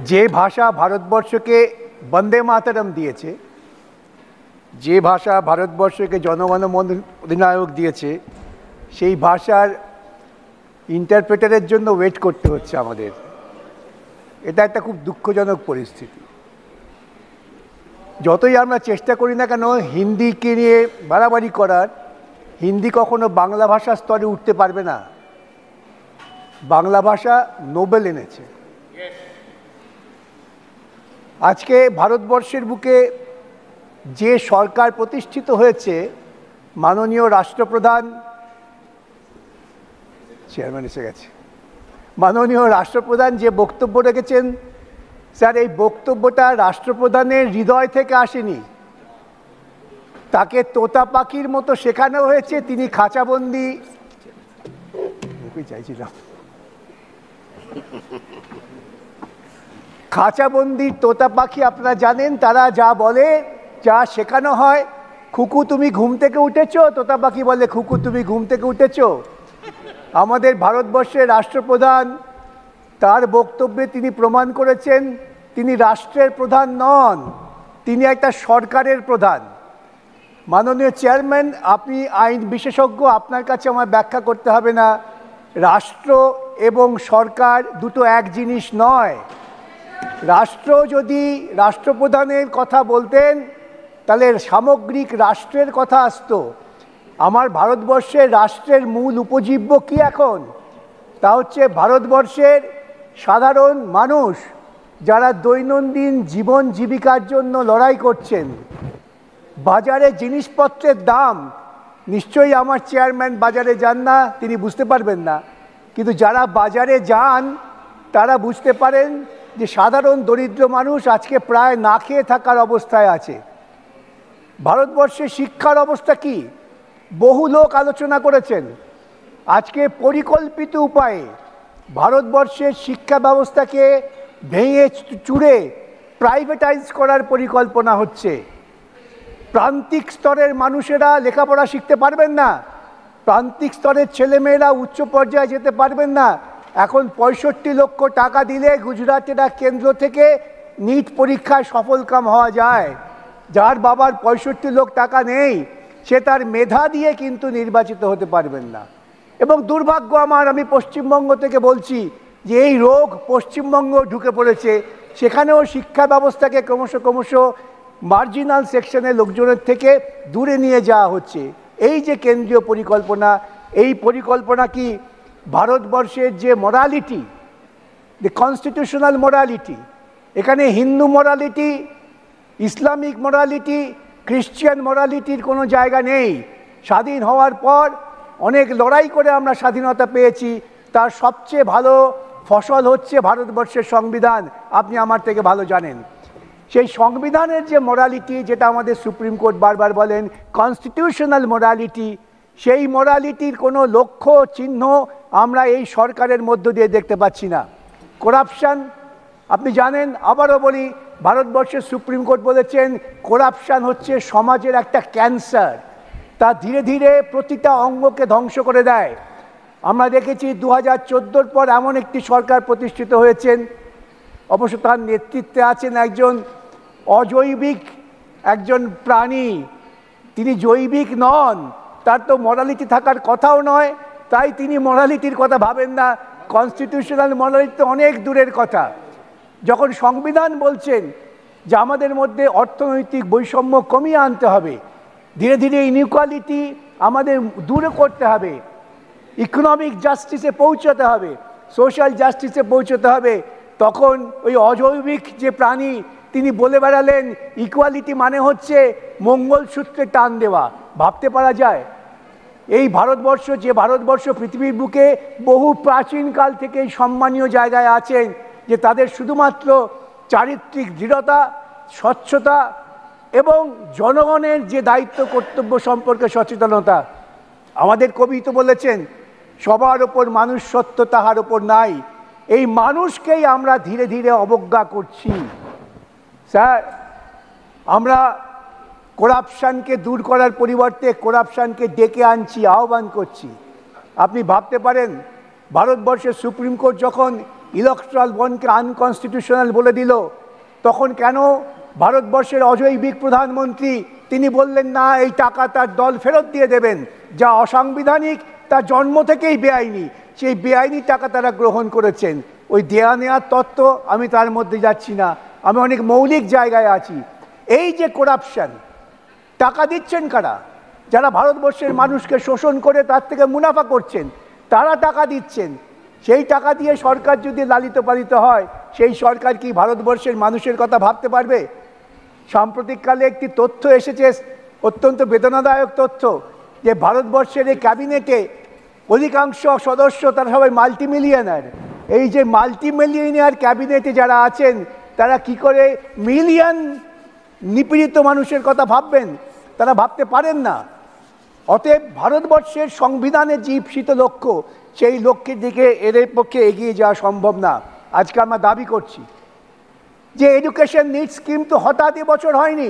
যে ভাষা ভারতবর্ষকে বন্দে মাতরম দিয়েছে, যে ভাষা ভারতবর্ষকে জনগণ অধিনায়ক দিয়েছে, সেই ভাষার ইন্টারপ্রেটারের জন্য ওয়েট করতে হচ্ছে আমাদের। এটা একটা খুব দুঃখজনক পরিস্থিতি। যতই আমরা চেষ্টা করি না কেন হিন্দিকে নিয়ে বাড়াবাড়ি করার, হিন্দি কখনো বাংলা ভাষার স্তরে উঠতে পারবে না। বাংলা ভাষা নোবেল এনেছে। আজকে ভারতবর্ষের বুকে যে সরকার প্রতিষ্ঠিত হয়েছে, মাননীয় রাষ্ট্রপ্রধান, চেয়ারম্যান এসে গেছে, মাননীয় রাষ্ট্রপ্রধান যে বক্তব্য রেখেছেন, স্যার এই বক্তব্যটা রাষ্ট্রপ্রধানের হৃদয় থেকে আসেনি। তাকে তোতা পাখির মতো শেখানো হয়েছে। তিনি খাঁচাবন্দি, চাইছিলাম খাঁচাবন্দির তোতা পাখি আপনারা জানেন, তারা যা বলে, যা শেখানো হয়, খুকু তুমি ঘুম থেকে উঠেছো, তোতা পাখি বলে খুকু তুমি ঘুম থেকে উঠেছো। আমাদের ভারতবর্ষের রাষ্ট্রপ্রধান তার বক্তব্যে তিনি প্রমাণ করেছেন তিনি রাষ্ট্রের প্রধান নন, তিনি একটা সরকারের প্রধান। মাননীয় চেয়ারম্যান, আপনি আইন বিশেষজ্ঞ, আপনার কাছে আমার ব্যাখ্যা করতে হবে না। রাষ্ট্র এবং সরকার দুটো এক জিনিস নয়। রাষ্ট্র যদি রাষ্ট্রপ্রধানের কথা বলতেন তাহলে সামগ্রিক রাষ্ট্রের কথা আসতো। আমার ভারতবর্ষের রাষ্ট্রের মূল উপজীব্য কি এখন? তা হচ্ছে ভারতবর্ষের সাধারণ মানুষ, যারা দৈনন্দিন জীবন জীবিকার জন্য লড়াই করছেন। বাজারে জিনিসপত্রের দাম, নিশ্চয়ই আমার চেয়ারম্যান বাজারে যান না, তিনি বুঝতে পারবেন না, কিন্তু যারা বাজারে যান তারা বুঝতে পারেন যে সাধারণ দরিদ্র মানুষ আজকে প্রায় না খেয়ে থাকার অবস্থায় আছে। ভারতবর্ষের শিক্ষার অবস্থা কি? বহু লোক আলোচনা করেছেন। আজকে পরিকল্পিত উপায়ে ভারতবর্ষের শিক্ষা ব্যবস্থাকে ভেঙে চুরে প্রাইভেটাইজ করার পরিকল্পনা হচ্ছে। প্রান্তিক স্তরের মানুষেরা লেখাপড়া শিখতে পারবেন না, প্রান্তিক স্তরের ছেলেমেয়েরা উচ্চ পর্যায়ে যেতে পারবেন না। এখন 65 লক্ষ টাকা দিলে গুজরাটের এক কেন্দ্র থেকে নিট পরীক্ষায় সফলকাম হওয়া যায়। যার বাবার 65 লক্ষ টাকা নেই, সে তার মেধা দিয়ে কিন্তু নির্বাচিত হতে পারবেন না। এবং দুর্ভাগ্য আমার, আমি পশ্চিমবঙ্গ থেকে বলছি যে এই রোগ পশ্চিমবঙ্গ ঢুকে পড়েছে। সেখানেও শিক্ষা ব্যবস্থাকে ক্রমশ মার্জিনাল সেকশনের লোকজনের থেকে দূরে নিয়ে যাওয়া হচ্ছে। এই যে কেন্দ্রীয় পরিকল্পনা, এই পরিকল্পনা কি ভারতবর্ষের যে মোরালিটি, দ্য কনস্টিটিউশনাল মোরালিটি, এখানে Hindu morality, Islamic morality, Christian মোরালিটির কোনো জায়গা নেই। স্বাধীন হওয়ার পর অনেক লড়াই করে আমরা স্বাধীনতা পেয়েছি, তার সবচেয়ে ভালো ফসল হচ্ছে ভারতবর্ষের সংবিধান। আপনি আমার থেকে ভালো জানেন সেই সংবিধানের যে মোরালিটি, যেটা আমাদের সুপ্রিম কোর্ট বারবার বলেন কনস্টিটিউশনাল মোরালিটি, সেই মোরালিটির কোনো লক্ষ্য চিহ্ন আমরা এই সরকারের মধ্য দিয়ে দেখতে পাচ্ছি না। করাপশান, আপনি জানেন, আবারও বলি, ভারতবর্ষের সুপ্রিম কোর্ট বলেছেন করাপশান হচ্ছে সমাজের একটা ক্যান্সার, তা ধীরে ধীরে প্রতিটা অঙ্গকে ধ্বংস করে দেয়। আমরা দেখেছি 2014 পর এমন একটি সরকার প্রতিষ্ঠিত হয়েছেন, অবশ্য তার নেতৃত্বে আছেন একজন অজৈবিক একজন প্রাণী, তিনি জৈবিক নন, তার তো মোরালিটি থাকার কথাও নয়, তাই তিনি মোরালিটির কথা ভাবেন না। কনস্টিটিউশনাল মোরালিটি তো অনেক দূরের কথা। যখন সংবিধান বলছেন যে আমাদের মধ্যে অর্থনৈতিক বৈষম্য কমিয়ে আনতে হবে, ধীরে ধীরে ইনইকুয়ালিটি আমাদের দূর করতে হবে, ইকোনমিক জাস্টিসে পৌঁছতে হবে, সোশ্যাল জাস্টিসে পৌঁছতে হবে, তখন ওই অজৈবিক যে প্রাণী তিনি বলে বেড়ালেন ইকুয়ালিটি মানে হচ্ছে মঙ্গলসূত্রে টান দেওয়া। ভাবতে পারা যায়? এই ভারতবর্ষ, যে ভারতবর্ষ পৃথিবীর বুকে বহু প্রাচীনকাল থেকেই সম্মানীয় জায়গায় আছেন, যে তাদের শুধুমাত্র চারিত্রিক দৃঢ়তা, স্বচ্ছতা এবং জনগণের যে দায়িত্ব কর্তব্য সম্পর্কে সচেতনতা। আমাদের কবি তো বলেছেন সবার ওপর মানুষ সত্য, তাহার ওপর নাই। এই মানুষকেই আমরা ধীরে ধীরে অবজ্ঞা করছি। স্যার, আমরা করাপশানকে দূর করার পরিবর্তে করাপশানকে ডেকে আনছি, আহ্বান করছি। আপনি ভাবতে পারেন ভারতবর্ষের সুপ্রিম কোর্ট যখন ইলেকট্রাল বন্ডকে আনকনস্টিটিউশনাল বলে দিল, তখন কেন ভারতবর্ষের অজৈবিক প্রধানমন্ত্রী তিনি বললেন না, এই টাকা তার দল ফেরত দিয়ে দেবেন, যা অসাংবিধানিক, তার জন্ম থেকেই বেআইনি, সেই বেআইনি টাকা তারা গ্রহণ করেছেন। ওই দেয়া নেওয়ার তত্ত্ব আমি তার মধ্যে যাচ্ছি না, আমি অনেক মৌলিক জায়গায় আছি। এই যে করাপশন, টাকা দিচ্ছেন কারা? যারা ভারতবর্ষের মানুষকে শোষণ করে তার থেকে মুনাফা করছেন, তারা টাকা দিচ্ছেন। সেই টাকা দিয়ে সরকার যদি লালিত পালিত হয়, সেই সরকার কি ভারতবর্ষের মানুষের কথা ভাবতে পারবে? সাম্প্রতিককালে একটি তথ্য এসেছে, অত্যন্ত বেদনাদায়ক তথ্য, যে ভারতবর্ষের এই ক্যাবিনেটে অধিকাংশ সদস্য তারা সবাই মাল্টিমিলিয়নার। এই যে মাল্টিমিলিয়নার ক্যাবিনেটে যারা আছেন, তারা কি করে মিলিয়ন নিপীড়িত মানুষের কথা ভাববেন? তারা ভাবতে পারেন না। অতএব ভারতবর্ষের সংবিধানের যে ঈপ্সিত লক্ষ্য, সেই লক্ষ্যের দিকে এদের পক্ষে এগিয়ে যাওয়া সম্ভব না। আজকে আমরা দাবি করছি যে এডুকেশন নিড স্কিম তো হঠাৎ এবছর হয়নি,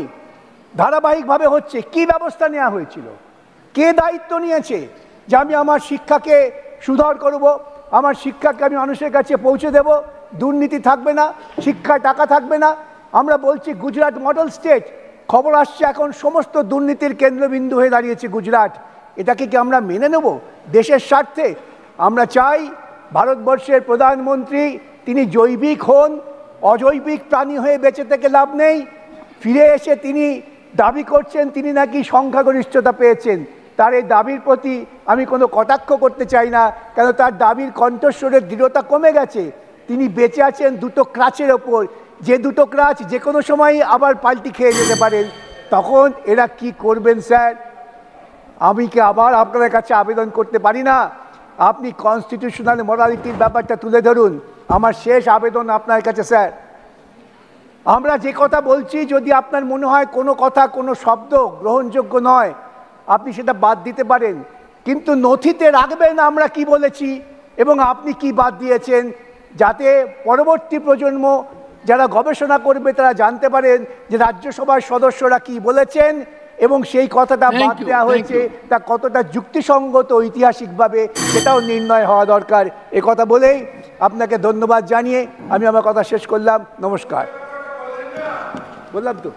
ধারাবাহিকভাবে হচ্ছে। কি ব্যবস্থা নেওয়া হয়েছিল? কে দায়িত্ব নিয়েছে যে আমি আমার শিক্ষাকে সুধার করব, আমার শিক্ষাকে আমি মানুষের কাছে পৌঁছে দেব, দুর্নীতি থাকবে না, শিক্ষায় টাকা থাকবে না? আমরা বলছি গুজরাট মডেল স্টেট, খবর আসছে এখন সমস্ত দুর্নীতির কেন্দ্রবিন্দু হয়ে দাঁড়িয়েছে গুজরাট। এটাকে কি আমরা মেনে নেব দেশের স্বার্থে? আমরা চাই ভারতবর্ষের প্রধানমন্ত্রী তিনি জৈবিক হন, অজৈবিক প্রাণী হয়ে বেঁচে থেকে লাভ নেই। ফিরে এসে তিনি দাবি করছেন তিনি নাকি সংখ্যাগরিষ্ঠতা পেয়েছেন। তার এই দাবির প্রতি আমি কোনো কটাক্ষ করতে চাই না, কেন তার দাবির কণ্ঠস্বরের দৃঢ়তা কমে গেছে। তিনি বেঁচে আছেন দুটো ক্রাচের ওপর, যে দুটো ক্রাচ যে কোনো সময়ই আবার পাল্টি খেয়ে যেতে পারেন। তখন এরা কি করবেন স্যার? আমি কি আবার আপনাদের কাছে আবেদন করতে পারি না, আপনি কনস্টিটিউশনাল মোরালিটির ব্যাপারটা তুলে ধরুন। আমার শেষ আবেদন আপনার কাছে স্যার, আমরা যে কথা বলছি, যদি আপনার মনে হয় কোনো কথা, কোনো শব্দ গ্রহণযোগ্য নয়, আপনি সেটা বাদ দিতে পারেন, কিন্তু নথিতে রাখবেন আমরা কি বলেছি এবং আপনি কি বাদ দিয়েছেন, যাতে পরবর্তী প্রজন্ম যারা গবেষণা করবে তারা জানতে পারেন যে রাজ্যসভার সদস্যরা কি বলেছেন এবং সেই কথাটা বাদ দেওয়া হয়েছে তা কতটা যুক্তিসঙ্গত ঐতিহাসিকভাবে, সেটাও নির্ণয় হওয়া দরকার। এ কথা বলেই আপনাকে ধন্যবাদ জানিয়ে আমি আমার কথা শেষ করলাম। নমস্কার। বললাম তো।